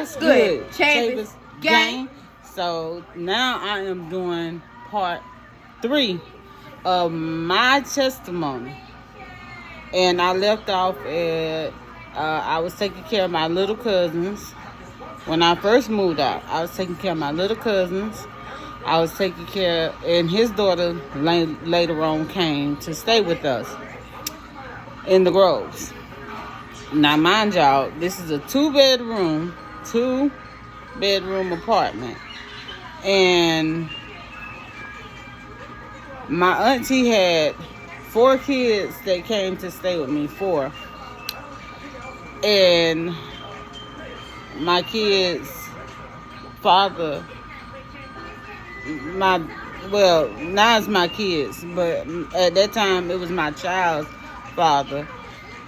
What's good? Chavis Gang. So now I am doing part 3 of my testimony. And I left off at, I was taking care of my little cousins. When I first moved out, I was taking care of my little cousins. I was taking care, and his daughter later on came to stay with us in the Groves. Now, mind y'all, this is a two-bedroom apartment. And my auntie had 4 kids that came to stay with me, 4. And my kids' father, now it's my kids, but at that time it was my child's father.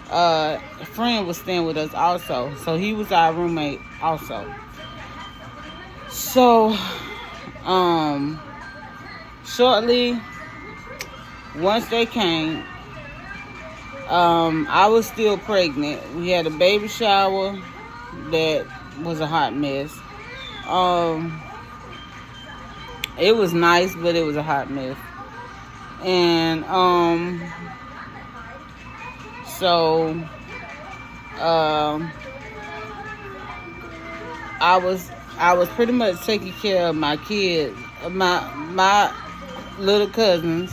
A friend was staying with us also, so he was our roommate also. So, shortly, once they came, I was still pregnant. We had a baby shower that was a hot mess. It was nice, but it was a hot mess. And, so, I was pretty much taking care of my kids, my little cousins,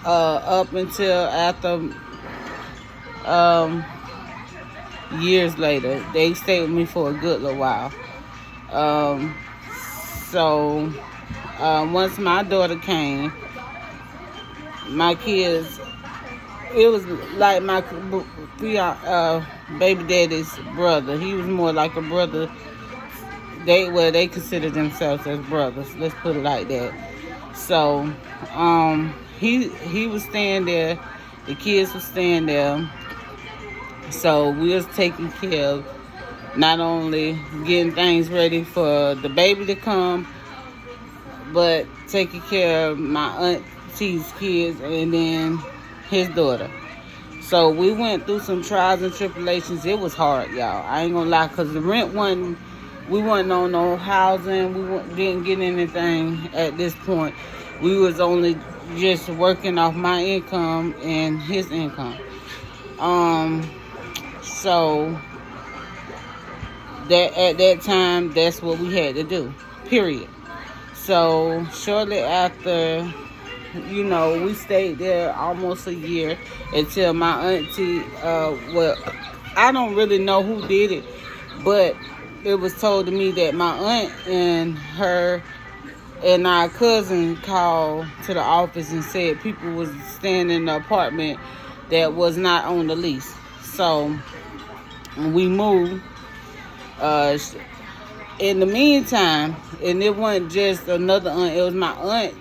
up until after, years later. They stayed with me for a good little while. So, once my daughter came, my kids, it was like my baby daddy's brother. He was more like a brother. They consider themselves as brothers. Let's put it like that. So, he was staying there. The kids were staying there. So we was taking care of not only getting things ready for the baby to come, but taking care of my auntie's kids and then his daughter. So we went through some trials and tribulations. It was hard, y'all. I ain't gonna lie, because the rent wasn't, we wasn't on no housing. Didn't get anything at this point. We was only just working off my income and his income. So that at that time, that's what we had to do, period. So shortly after, we stayed there almost a year until my auntie, I don't really know who did it, but it was told to me that my aunt and her and our cousin called to the office and said people was staying in the apartment that was not on the lease. So we moved. In the meantime, and it wasn't just another aunt, it was my aunt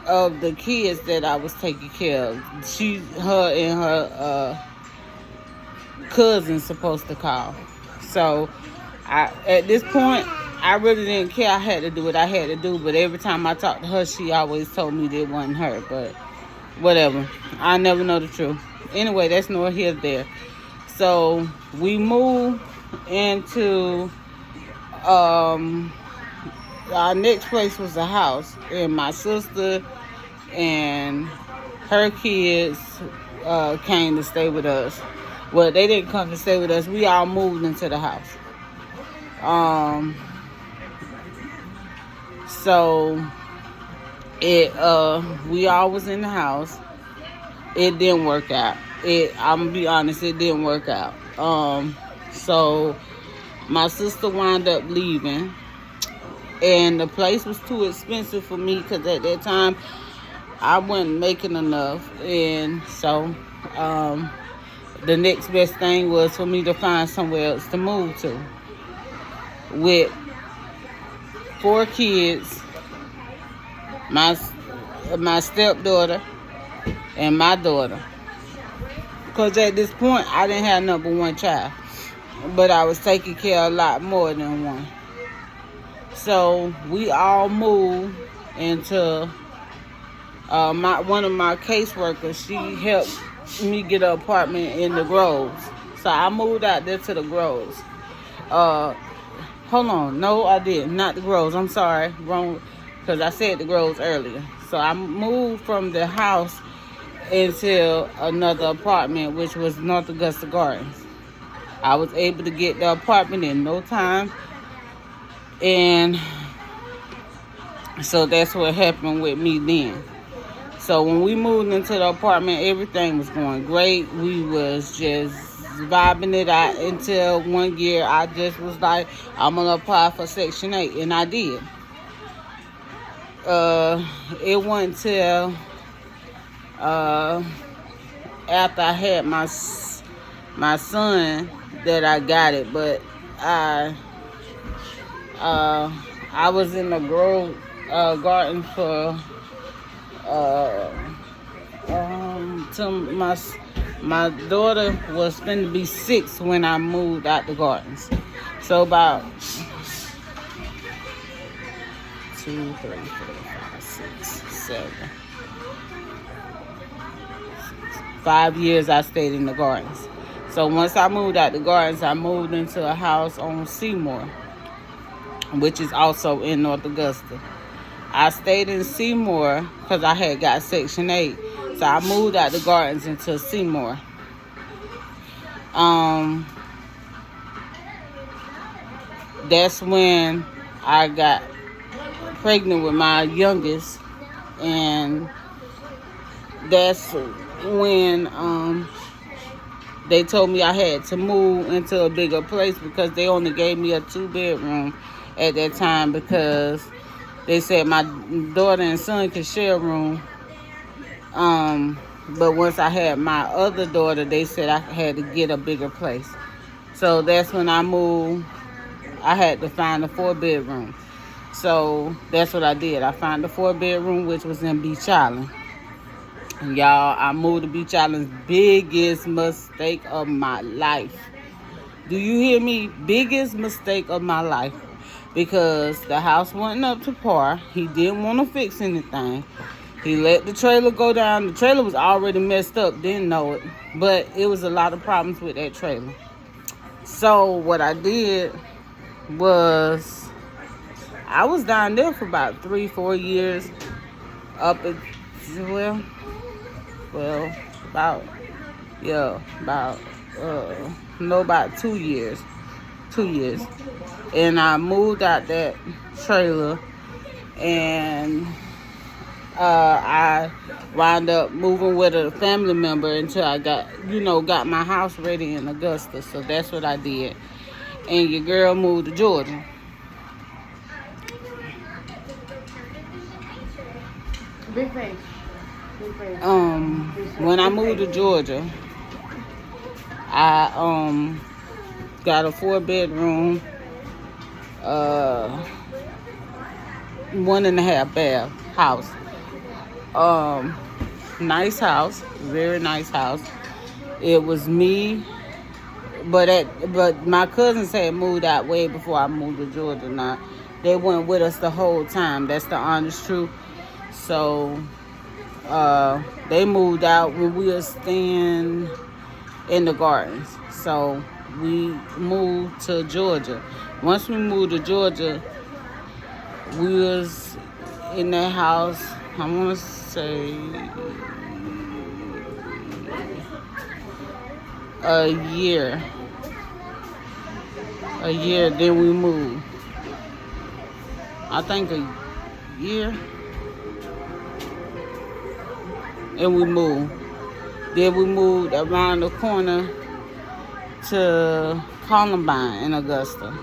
of the kids that I was taking care of. Her and her cousin supposed to call. So at this point, I really didn't care. I had to do what I had to do. But every time I talked to her, she always told me that it wasn't her. But whatever. I never know the truth. Anyway, that's nor here nor there. So we moved into our next place was a house, and my sister and her kids came to stay with us. Well, they didn't come to stay with us. We all moved into the house. So we all was in the house. It didn't work out. I'm gonna be honest, it didn't work out. So my sister wound up leaving, and the place was too expensive for me because at that time I wasn't making enough, and so the next best thing was for me to find somewhere else to move to. With 4 kids, my stepdaughter and my daughter. Because at this point, I didn't have number 1 child. But I was taking care of a lot more than one. So we all moved into one of my caseworkers. She helped me get an apartment in the Groves. So I moved out there to the Groves. hold on. No, I didn't. Not the Groves. I'm sorry. Wrong. Because I said the Groves earlier. So I moved from the house into another apartment, which was North Augusta Gardens. I was able to get the apartment in no time. And so that's what happened with me then. So when we moved into the apartment, everything was going great. We was just vibing it out until one year I just was like, I'm going to apply for Section 8. And I did. It wasn't till after I had my son that I got it. But I was in the Grove Garden for till my daughter was going to be 6 when I moved out the Gardens. So about 2, 3, 4, 5, 6, 7, 5 years I stayed in the Gardens. So once I moved out the Gardens, I moved into a house on Seymour, which is also in North Augusta. I stayed in Seymour because I had got Section 8. So I moved out the Gardens into Seymour. That's when I got pregnant with my youngest. And that's when they told me I had to move into a bigger place because they only gave me a 2-bedroom at that time because they said my daughter and son could share a room. But once I had my other daughter, they said I had to get a bigger place. So that's when I moved. I had to find a 4-bedroom. So that's what I did. I found a 4-bedroom, which was in Beach Island. And y'all, I moved to Beach Island's biggest mistake of my life. Do you hear me? Biggest mistake of my life. Because the house wasn't up to par. He didn't want to fix anything. He let the trailer go down. The trailer was already messed up. Didn't know it. But it was a lot of problems with that trailer. So what I did was I was down there for about 3-4 years. About 2 years. 2 years. And I moved out that trailer, and I wound up moving with a family member until I got my house ready in Augusta. So that's what I did. And your girl moved to Georgia. Big face. When I moved to Georgia, I got a 4-bedroom, 1.5 bath house. Nice house, very nice house. It was me, but my cousins had moved out way before I moved to Georgia. Now they weren't with us the whole time. That's the honest truth. So they moved out when we were staying in the Gardens. So we moved to Georgia. Once we moved to Georgia, we was in that house, I want to say a year. Then we moved. I think a year. And we moved. Then we moved around the corner to Columbine in Augusta.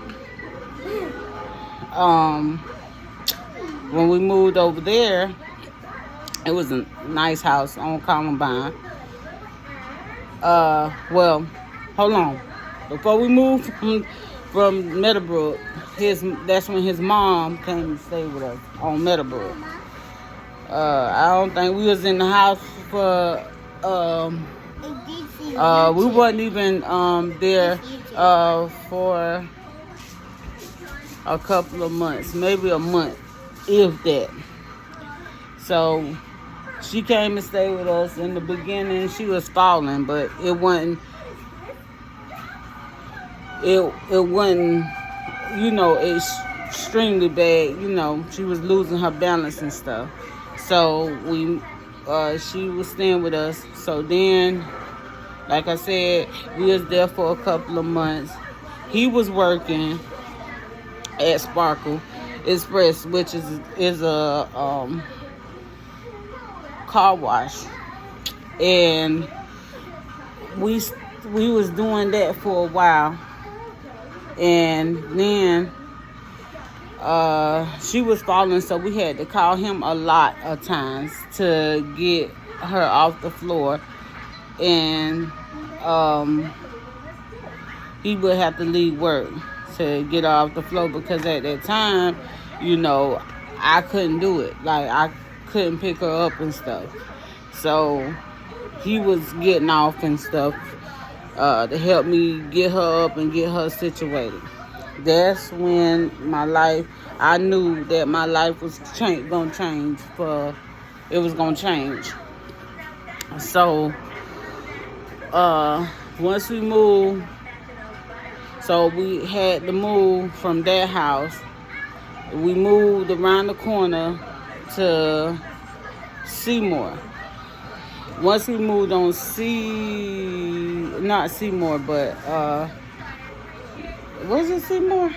When we moved over there, it was a nice house on Columbine. Well, hold on. Before we moved from Meadowbrook, that's when his mom came and stayed with us on Meadowbrook. I don't think we was in the house for we wasn't even there for a couple of months, maybe a month, if that. So she came and stayed with us. In the beginning, she was falling, but it wasn't extremely bad. She was losing her balance and stuff. So she was staying with us. So then, like I said, we was there for a couple of months. He was working at Sparkle Express, which is a car wash, and we was doing that for a while, and then she was falling, so we had to call him a lot of times to get her off the floor, and he would have to leave work to get her off the floor, because at that time, I couldn't do it. Like, I couldn't pick her up and stuff. So he was getting off and stuff to help me get her up and get her situated. That's when I knew that my life was going to change. It was going to change. So once we moved, so we had to move from that house. We moved around the corner to Seymour. Once we moved on not Seymour, but was it Seymour?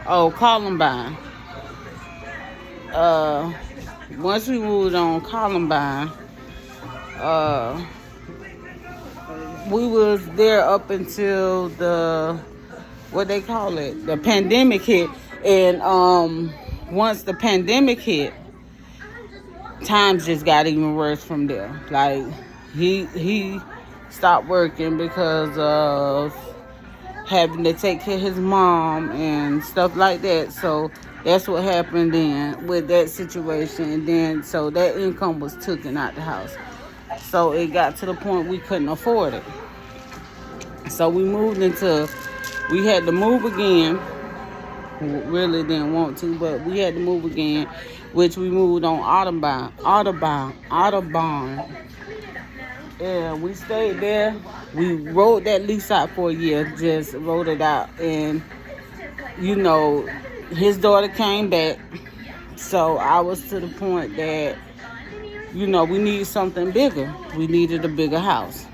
Oh, Columbine. Once we moved on Columbine, we was there up until the pandemic hit. And once the pandemic hit, times just got even worse from there. Like, he stopped working because of having to take care of his mom and stuff like that. So that's what happened then with that situation. And then so that income was taken out the house. So it got to the point we couldn't afford it. So we had to move again. Really didn't want to, but we had to move again, which we moved on Audubon. And we stayed there. We wrote that lease out for a year, just wrote it out. And, his daughter came back. So I was to the point that, we needed something bigger. We needed a bigger house.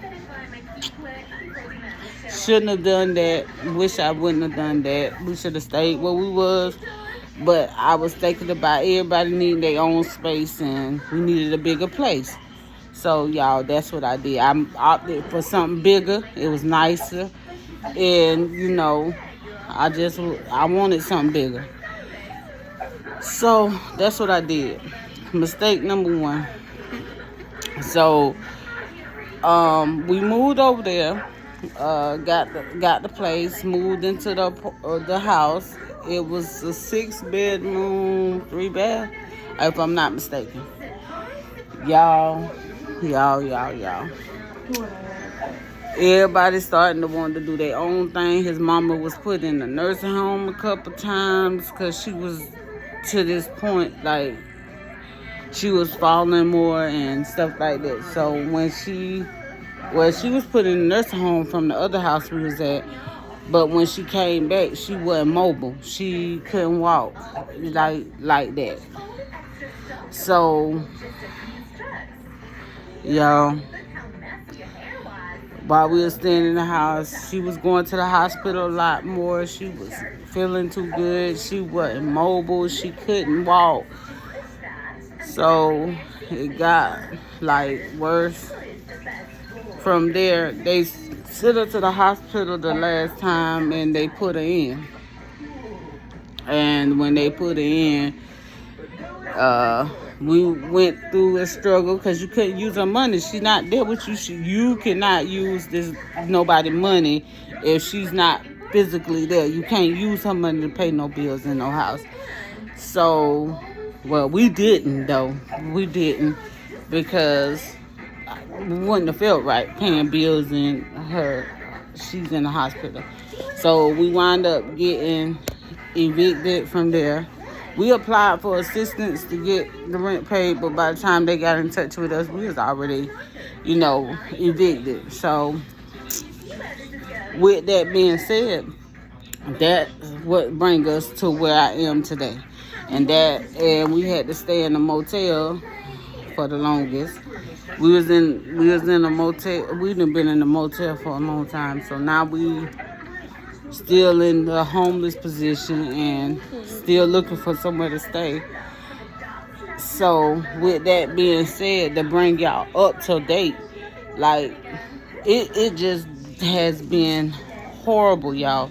Shouldn't have done that. Wish I wouldn't have done that. We should have stayed where we was. But I was thinking about everybody needing their own space, and we needed a bigger place. So, y'all, that's what I did. I opted for something bigger. It was nicer. And, I wanted something bigger. So, that's what I did. Mistake number one. So, we moved over there. Got the place, moved into the house. It was a 6-bedroom, 3-bath, if I'm not mistaken. Y'all. Everybody starting to want to do their own thing. His mama was put in the nursing home a couple times because she was to this point, like, she was falling more and stuff like that. So when she was put in the nursing home from the other house we was at, but when she came back, she wasn't mobile. She couldn't walk like that. So, y'all, while we were staying in the house, she was going to the hospital a lot more. She was feeling too good. She wasn't mobile. She couldn't walk. So it got worse. From there, they sent her to the hospital the last time, and they put her in. And when they put her in, we went through a struggle because you couldn't use her money. She's not there with you. You cannot use nobody money if she's not physically there. You can't use her money to pay no bills in no house. So, well, we didn't though. We didn't, because we wouldn't have felt right paying bills and she's in the hospital. So we wound up getting evicted from there. We applied for assistance to get the rent paid, but by the time they got in touch with us, we was already, evicted. So with that being said, That's what bring us to where I am today. And we had to stay in a motel for the longest. We was in a motel. We done been in a motel for a long time. So now we still in the homeless position and still looking for somewhere to stay. So with that being said, to bring y'all up to date, like it just has been horrible, y'all.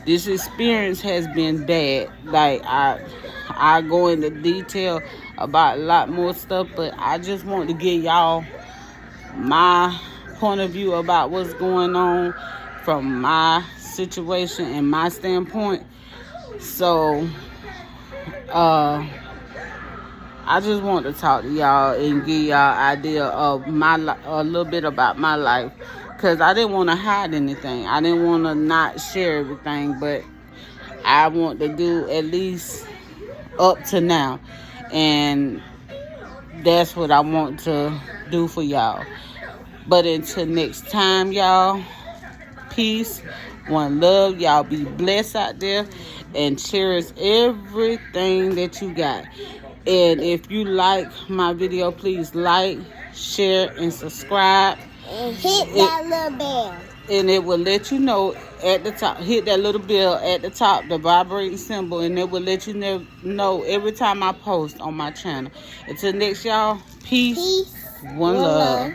This experience has been bad. Like I go into detail about a lot more stuff, but I just want to give y'all my point of view about what's going on from my situation and my standpoint. So I just want to talk to y'all and give y'all idea of a little bit about my life, because I didn't want to hide anything. I didn't want to not share everything, but I want to do at least up to now, and that's what I want to do for y'all. But until next time, y'all, peace, one love. Y'all be blessed out there and cherish everything that you got. And if you like my video, please like, share, and subscribe. And hit that little bell. And it will let you know at the top. Hit that little bell at the top, the vibrating symbol, and it will let you know every time I post on my channel. Until next, y'all, peace. One love.